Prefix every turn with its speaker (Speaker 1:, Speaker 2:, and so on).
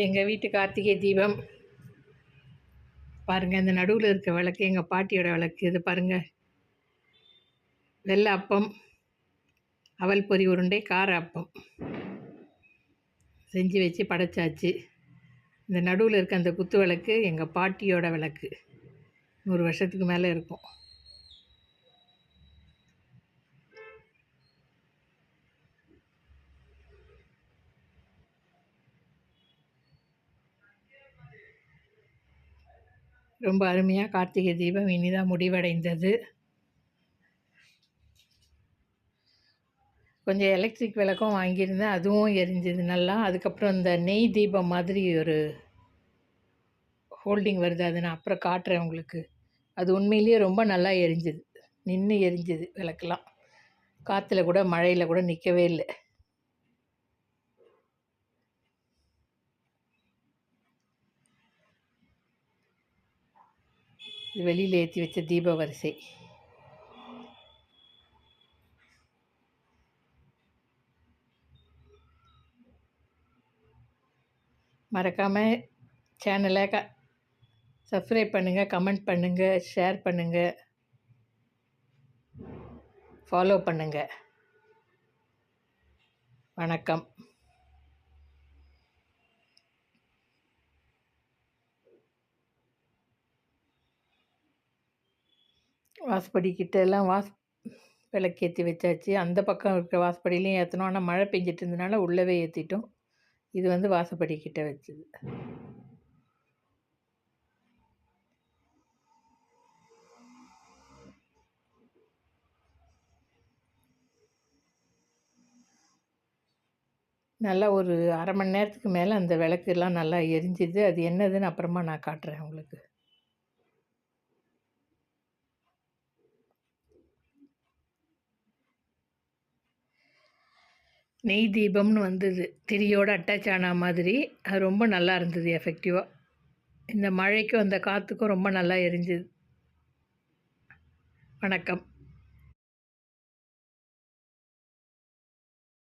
Speaker 1: எங்கள் வீட்டு கார்த்திகை தீபம் பாருங்கள். இந்த நடுவில் இருக்க விளக்கு எங்கள் பாட்டியோட விளக்கு. இது பாருங்கள், வெள்ளை அப்பம், அவல் பொரி உருண்டை, கார அப்பம் செஞ்சு வச்சு படைச்சாச்சு. இந்த நடுவில் இருக்க அந்த குத்து விளக்கு எங்கள் பாட்டியோட விளக்கு. 100 வருஷத்துக்கு மேலே இருக்கும். ரொம்ப அருமையாக கார்த்திகை தீபம் இனிதாக முடிவடைந்தது. கொஞ்சம் எலக்ட்ரிக் விளக்கும் வாங்கியிருந்தேன், அதுவும் எரிஞ்சது நல்லா. அதுக்கப்புறம் இந்த நெய் தீபம் மாதிரி ஒரு ஹோல்டிங் வருது, அதை நான் அப்புறம் காட்டுறேன் உங்களுக்கு. அது உண்மையிலேயே ரொம்ப நல்லா எரிஞ்சுது, நின்று எரிஞ்சுது விளக்கெல்லாம். காற்றுல கூட மழையில் கூட நிற்கவே இல்லை. இது வெளியில் ஏற்றி வச்ச தீப வரிசை. மறக்காமல் சேனலை சப்ஸ்கிரைப் பண்ணுங்கள், கமெண்ட் பண்ணுங்கள், ஷேர் பண்ணுங்கள், ஃபாலோ பண்ணுங்கள். வணக்கம். வாசப்படி கிட்ட எல்லாம் விளக்கேற்றி வச்சாச்சு. அந்த பக்கம் இருக்கிற வாசப்படியிலையும் ஏற்றணும். ஆனால் மழை பெஞ்சிட்டு இருந்ததுனால உள்ளவே ஏற்றிட்டோம். இது வந்து வாசப்படி கிட்ட வச்சது. நல்லா ஒரு அரை மணி நேரத்துக்கு மேலே அந்த விளக்குலாம் நல்லா எரிஞ்சுது. அது என்னதுன்னு அப்புறமா நான் காட்டுறேன் உங்களுக்கு. நெய் தீபம்னு வந்தது, திரியோடு அட்டாச் ஆன மாதிரி. அது ரொம்ப நல்லா இருந்தது, எஃபெக்டிவாக. இந்த மழைக்கும் அந்த காற்றுக்கும் ரொம்ப நல்லா எரிஞ்சுது. வணக்கம்.